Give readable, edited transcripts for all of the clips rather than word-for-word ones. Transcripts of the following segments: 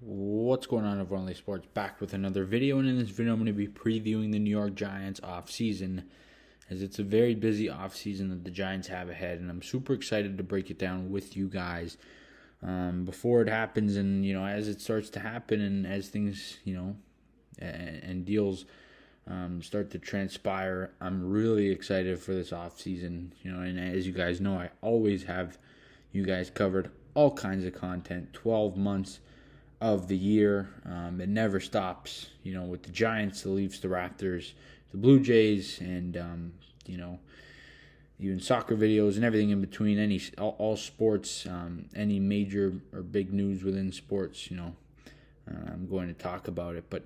What's going on, everyone? LA Sports back with another video, and in this video I'm going to be previewing the New York Giants off-season, as it's a very busy off-season that the Giants have ahead, and I'm super excited to break it down with you guys before it happens, and as it starts to happen, and as things and deals start to transpire. I'm really excited for this off-season, and as you guys know, I always have you guys covered all kinds of content, 12 months of the year. It never stops, with the Giants, the Leafs, the Raptors, the Blue Jays, and, even soccer videos and everything in between, all sports, any major or big news within sports, I'm going to talk about it. But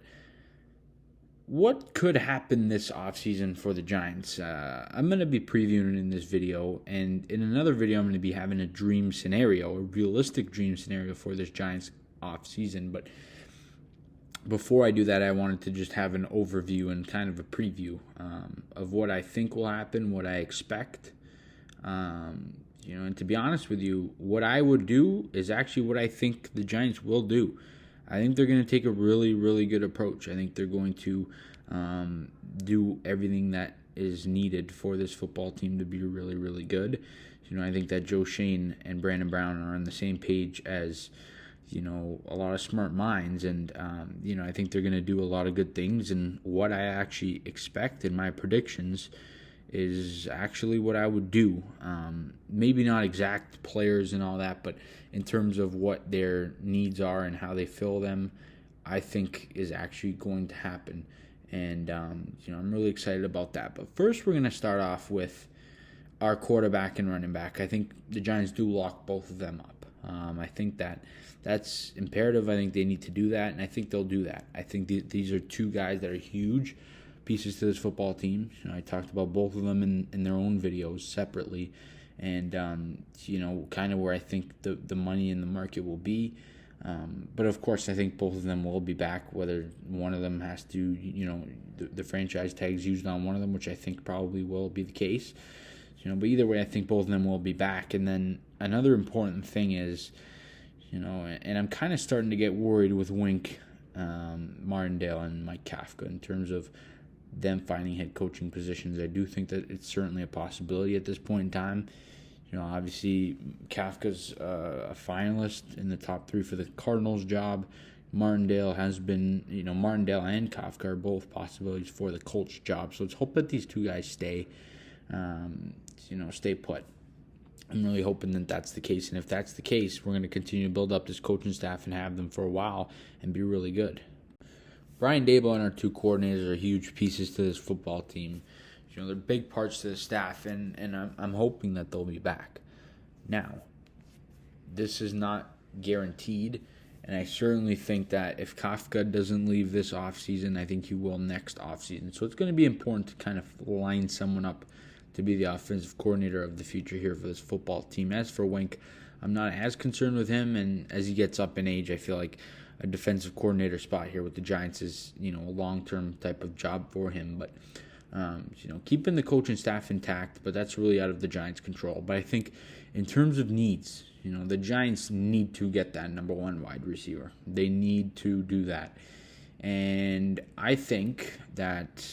what could happen this offseason for the Giants? I'm going to be previewing in this video, and in another video I'm going to be having a dream scenario, a realistic dream scenario for this Giants offseason. But before I do that, I wanted to just have an overview and kind of a preview of what I think will happen, what I expect. And to be honest with you, what I would do is actually what I think the Giants will do. I think they're going to take a really, really good approach. I think they're going to do everything that is needed for this football team to be really, really good. I think that Joe Shane and Brandon Brown are on the same page as a lot of smart minds, and I think they're going to do a lot of good things. And what I actually expect in my predictions is actually what I would do. Maybe not exact players and all that, but in terms of what their needs are and how they fill them, I think is actually going to happen. And I'm really excited about that. But first, we're going to start off with our quarterback and running back. I think the Giants do lock both of them up. I think that's imperative. I think they need to do that, and I think they'll do that. I think these are two guys that are huge pieces to this football team. I talked about both of them in their own videos separately, and kind of where I think the money in the market will be. But of course, I think both of them will be back. Whether one of them has to, the franchise tags used on one of them, which I think probably will be the case. But either way, I think both of them will be back. And then another important thing is, and I'm kind of starting to get worried with Wink Martindale and Mike Kafka in terms of them finding head coaching positions. I do think that it's certainly a possibility at this point in time. Obviously, Kafka's a finalist in the top 3 for the Cardinals job. Martindale has been, Martindale and Kafka are both possibilities for the Colts job. So let's hope that these two guys stay put. I'm really hoping that that's the case. And if that's the case, we're going to continue to build up this coaching staff and have them for a while and be really good. Brian Daboll and our two coordinators are huge pieces to this football team. They're big parts to the staff, and I'm hoping that they'll be back. Now, this is not guaranteed, and I certainly think that if Kafka doesn't leave this offseason, I think he will next offseason. So it's going to be important to kind of line someone up to be the offensive coordinator of the future here for this football team. As for Wink, I'm not as concerned with him, and as he gets up in age, I feel like a defensive coordinator spot here with the Giants is, a long-term type of job for him. But, keeping the coaching staff intact, but that's really out of the Giants' control. But I think in terms of needs, the Giants need to get that number 1 wide receiver. They need to do that. And I think that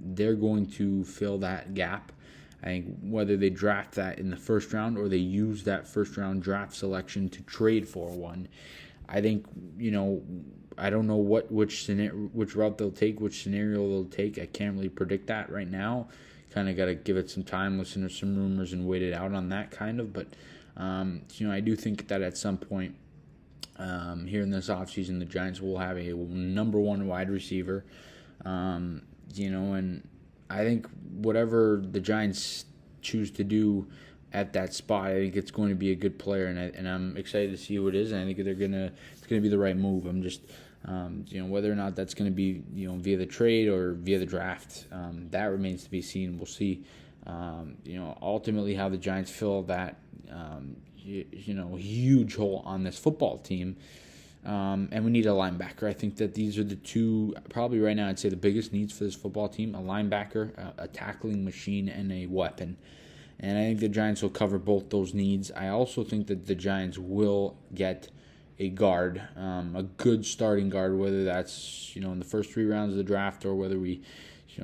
they're going to fill that gap. I think whether they draft that in the first round or they use that first-round draft selection to trade for one, I think, I don't know which route they'll take, which scenario they'll take. I can't really predict that right now. Kind of got to give it some time, listen to some rumors, and wait it out on that kind of. But, I do think that at some point here in this offseason, the Giants will have a number 1 wide receiver. And I think whatever the Giants choose to do at that spot, I think it's going to be a good player, and I'm excited to see who it is. And I think it's gonna be the right move. I'm just, whether or not that's going to be, via the trade or via the draft, that remains to be seen. We'll see, ultimately how the Giants fill that, huge hole on this football team. And we need a linebacker. I think that these are the two, probably right now, I'd say the biggest needs for this football team: a linebacker, a tackling machine, and a weapon. And I think the Giants will cover both those needs. I also think that the Giants will get a guard, a good starting guard, whether that's in the first 3 rounds of the draft or whether we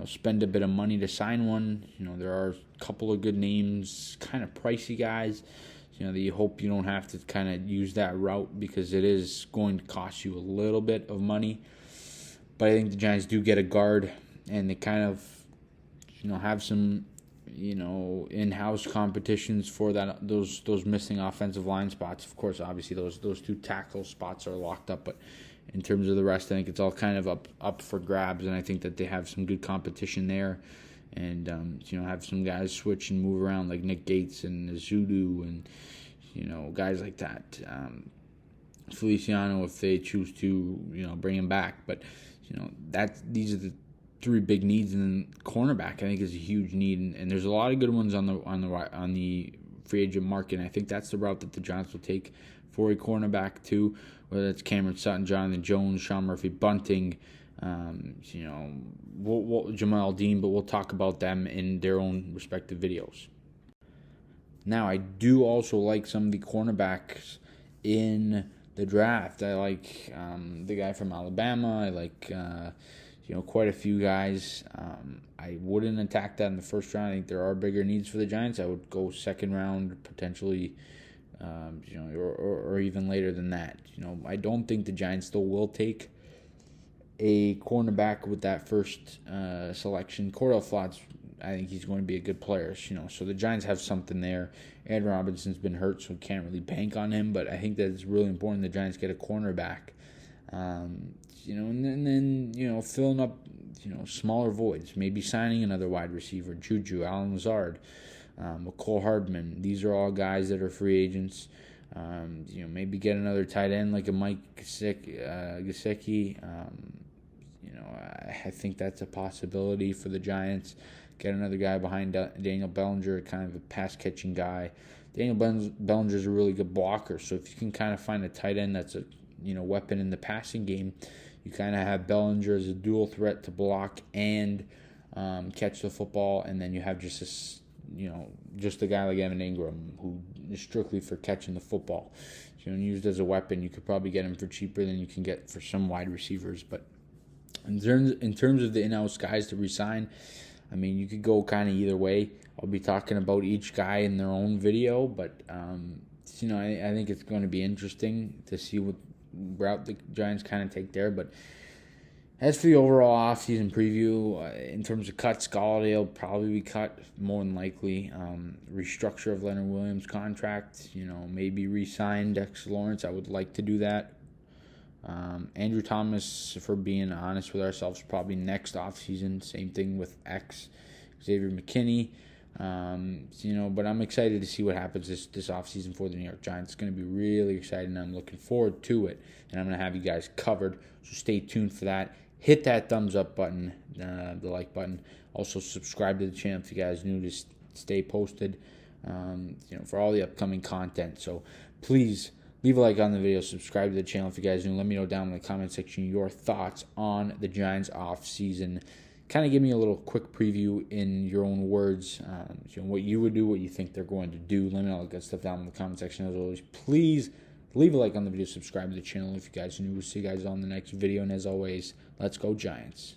spend a bit of money to sign one. There are a couple of good names, kind of pricey guys. That you hope you don't have to kind of use that route because it is going to cost you a little bit of money. But I think the Giants do get a guard, and they kind of have some in-house competitions for those missing offensive line spots. Of course, obviously those 2 tackle spots are locked up, but in terms of the rest, I think it's all kind of up for grabs, and I think that they have some good competition there, and have some guys switch and move around like Nick Gates and Zudu and guys like that. Feliciano, if they choose to bring him back, but these are the 3 big needs, and then cornerback I think is a huge need, and there's a lot of good ones on the free agent market, and I think that's the route that the Giants will take for a cornerback too, whether it's Cameron Sutton, Jonathan Jones, Sean Murphy-Bunting, Jamal Dean, but we'll talk about them in their own respective videos. Now, I do also like some of the cornerbacks in the draft. I like the guy from Alabama. I like quite a few guys. I wouldn't attack that in the first round. I think there are bigger needs for the Giants. I would go second round, potentially, or even later than that. I don't think the Giants still will take a cornerback with that first selection. Cordell Flot's, I think he's going to be a good player. So the Giants have something there. Ed Robinson's been hurt, so we can't really bank on him. But I think that it's really important the Giants get a cornerback. And then filling up, smaller voids. Maybe signing another wide receiver, Juju, Allen Lazard, McCole Hardman. These are all guys that are free agents. Maybe get another tight end like a Mike Gesicki. I think that's a possibility for the Giants. Get another guy behind Daniel Bellinger, kind of a pass-catching guy. Daniel Bellinger is a really good blocker, so if you can kind of find a tight end that's a weapon in the passing game, you kind of have Bellinger as a dual threat to block and catch the football, and then you have just a guy like Evan Ingram who is strictly for catching the football. Used as a weapon, you could probably get him for cheaper than you can get for some wide receivers. But in terms of the in-house guys to re-sign, I mean, you could go kind of either way. I'll be talking about each guy in their own video, but I think it's going to be interesting to see what route the Giants kind of take there. But as for the overall offseason preview, in terms of cuts, Galladay will probably be cut, more than likely. Restructure of Leonard Williams' contract, maybe re-sign Dexter Lawrence. I would like to do that. Andrew Thomas, if we're being honest with ourselves, probably next offseason. Same thing with Xavier McKinney. But I'm excited to see what happens this offseason for the New York Giants. It's going to be really exciting. I'm looking forward to it, and I'm going to have you guys covered. So stay tuned for that. Hit that thumbs up button, the like button. Also subscribe to the channel if you guys are new to stay posted, for all the upcoming content. So please leave a like on the video, subscribe to the channel if you guys are new. Let me know down in the comment section your thoughts on the Giants off season. Kind of give me a little quick preview in your own words, what you would do, what you think they're going to do. Let me know all that good stuff down in the comment section. As always, please leave a like on the video, subscribe to the channel if you guys are new. We'll see you guys on the next video, and as always, let's go Giants.